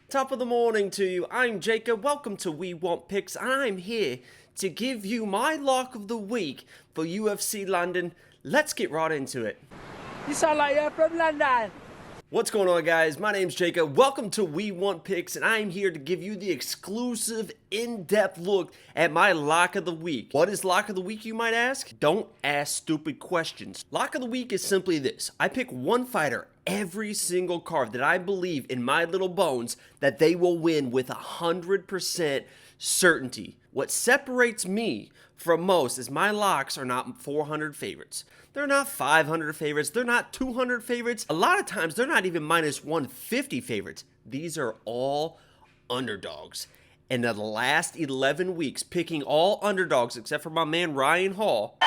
Top of the morning to you. I'm Jacob. Welcome to We Want Picks. I'm here to give you my lock of the week for UFC London. Let's get right into it. You sound like you're from London. What's going on, guys? My name's Jacob. Welcome to We Want Picks, and I'm here to give you the exclusive, in-depth look at my lock of the week. What is lock of the week, you might ask? Don't ask stupid questions. Lock of the week is simply this. I pick one fighter every single card that I believe in my little bones that they will win with 100% certainty. What separates me from most is my locks are not 400 favorites. They're not 500 favorites. They're not 200 favorites. A lot of times, they're not even minus 150 favorites. These are all underdogs. And in the last 11 weeks, picking all underdogs except for my man Ryan Hall,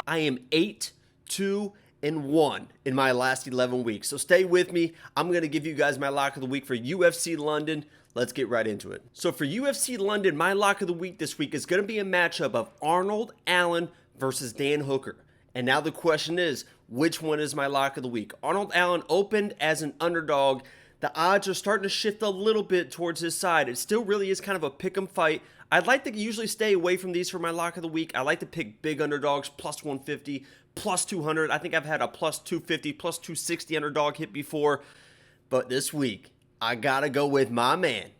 I am 8-2-1 in my last 11 weeks. So stay with me. I'm going to give you guys my lock of the week for UFC London. Let's get right into it. So for UFC London, my lock of the week this week is going to be a matchup of Arnold Allen versus Dan Hooker. And now the question is, which one is my lock of the week? Arnold Allen opened as an underdog. The odds are starting to shift a little bit towards his side. It still really is kind of a pick'em fight. I'd like to usually stay away from these for my lock of the week. I like to pick big underdogs, plus 150, plus 200. I think I've had a plus 250, plus 260 underdog hit before. But this week, I gotta go with my man.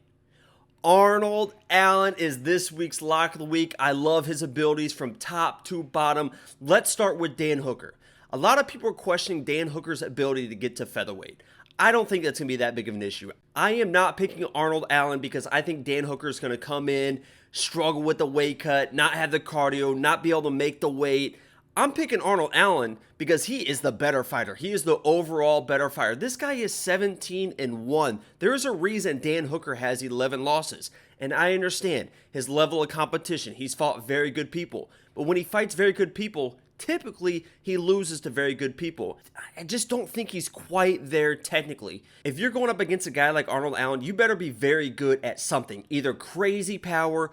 Arnold Allen is this week's lock of the week. I love his abilities from top to bottom. Let's start with Dan Hooker. A lot of people are questioning Dan Hooker's ability to get to featherweight. I don't think that's going to be that big of an issue. I am not picking Arnold Allen because I think Dan Hooker is going to come in, struggle with the weight cut, not have the cardio, not be able to make the weight. I'm picking Arnold Allen because he is the better fighter. He is the overall better fighter. This guy is 17-1. There is a reason Dan Hooker has 11 losses. And I understand his level of competition. He's fought very good people. But when he fights very good people, typically he loses to very good people. I just don't think he's quite there technically. If you're going up against a guy like Arnold Allen, you better be very good at something. Either crazy power,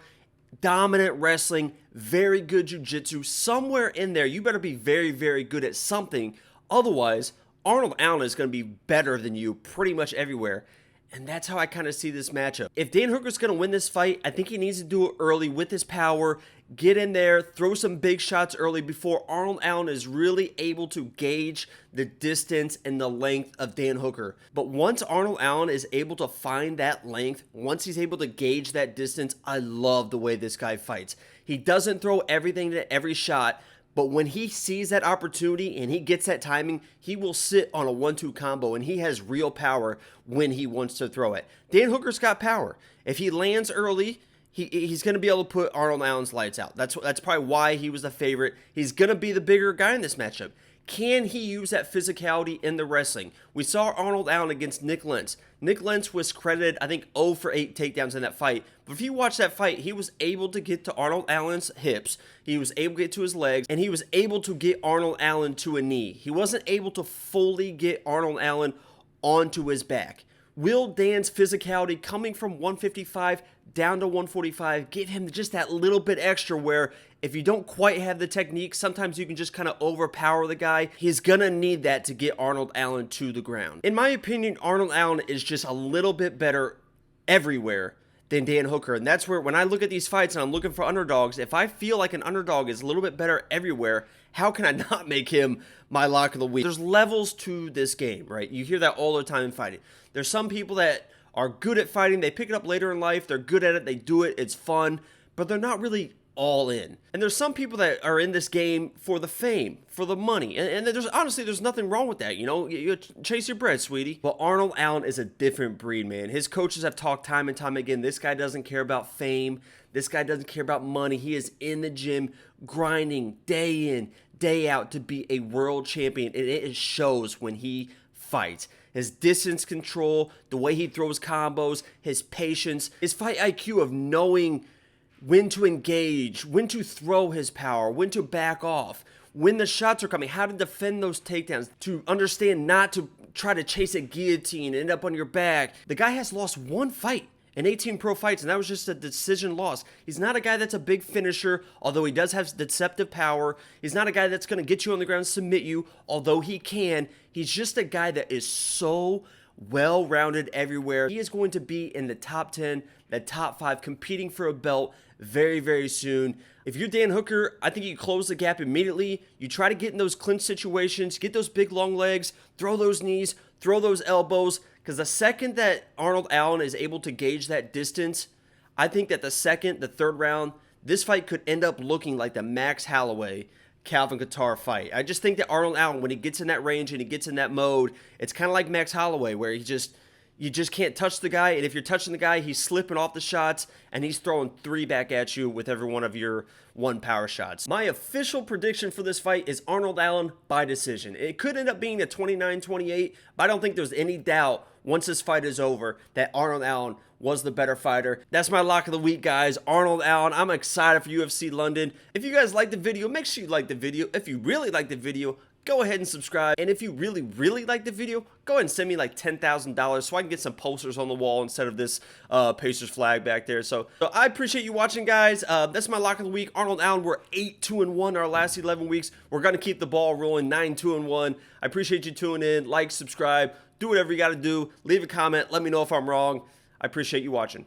dominant wrestling, very good jiu-jitsu. Somewhere in there, you better be very, very good at something. Otherwise, Arnold Allen is going to be better than you pretty much everywhere. And that's how I kind of see this matchup. If Dan Hooker's going to win this fight, I think he needs to do it early with his power. Get in there, throw some big shots early before Arnold Allen is really able to gauge the distance and the length of Dan Hooker. But once Arnold Allen is able to find that length, once he's able to gauge that distance, I love the way this guy fights. He doesn't throw everything to every shot, but when he sees that opportunity and he gets that timing, he will sit on a 1-2 combo, and he has real power when he wants to throw it. Dan Hooker's got power. If he lands early, he's going to be able to put Arnold Allen's lights out. That's probably why he was the favorite. He's going to be the bigger guy in this matchup. Can he use that physicality in the wrestling? We saw Arnold Allen against Nick Lentz. Nick Lentz was credited, I think, 0 for 8 takedowns in that fight. But if you watch that fight, he was able to get to Arnold Allen's hips. He was able to get to his legs. And he was able to get Arnold Allen to a knee. He wasn't able to fully get Arnold Allen onto his back. Will Dan's physicality coming from 155 down to 145 give him just that little bit extra where if you don't quite have the technique, sometimes you can just kind of overpower the guy? He's going to need that to get Arnold Allen to the ground. In my opinion, Arnold Allen is just a little bit better everywhere than Dan Hooker. And that's where when I look at these fights and I'm looking for underdogs, if I feel like an underdog is a little bit better everywhere, how can I not make him my lock of the week? There's levels to this game, right? You hear that all the time in fighting. There's some people that are good at fighting. They pick it up later in life. They're good at it. They do it. It's fun. But they're not really all in. And there's some people that are in this game for the fame, for the money. And there's honestly, there's nothing wrong with that. You know, you chase your bread, sweetie. But Arnold Allen is a different breed, man. His coaches have talked time and time again. This guy doesn't care about fame. This guy doesn't care about money. He is in the gym grinding day in, day out to be a world champion. And it shows when he fights. His distance control, the way he throws combos, his patience, his fight IQ of knowing when to engage, when to throw his power, when to back off, when the shots are coming, how to defend those takedowns, to understand not to try to chase a guillotine and end up on your back. The guy has lost one fight in 18 pro fights, and that was just a decision loss. He's not a guy that's a big finisher, although he does have deceptive power. He's not a guy that's going to get you on the ground and submit you, although he can. He's just a guy that is so well-rounded everywhere. He is going to be in the top 10, the top 5, competing for a belt very, very soon. If you're Dan Hooker, I think you close the gap immediately. You try to get in those clinch situations, get those big long legs, throw those knees, throw those elbows, because the second that Arnold Allen is able to gauge that distance, I think that the second, the third round, this fight could end up looking like the Max Holloway Calvin Kattar fight. I just think that Arnold Allen, when he gets in that range and he gets in that mode, it's kind of like Max Holloway, where you just can't touch the guy, and if you're touching the guy, he's slipping off the shots, and he's throwing 3 back at you with every one of your 1 power shots. My official prediction for this fight is Arnold Allen by decision. It could end up being a 29-28, but I don't think there's any doubt once this fight is over that Arnold Allen was the better fighter. That's my lock of the week, guys. Arnold Allen. I'm excited for UFC London. If you guys like the video, make sure you like the video. If you really like the video, go ahead and subscribe. And if you really, really like the video, go ahead and send me like $10,000 so I can get some posters on the wall instead of this Pacers flag back there. So I appreciate you watching, guys. That's my lock of the week. Arnold Allen, we're 8-2-1 our last 11 weeks. We're going to keep the ball rolling, 9-2-1. I appreciate you tuning in. Like, subscribe, do whatever you got to do. Leave a comment. Let me know if I'm wrong. I appreciate you watching.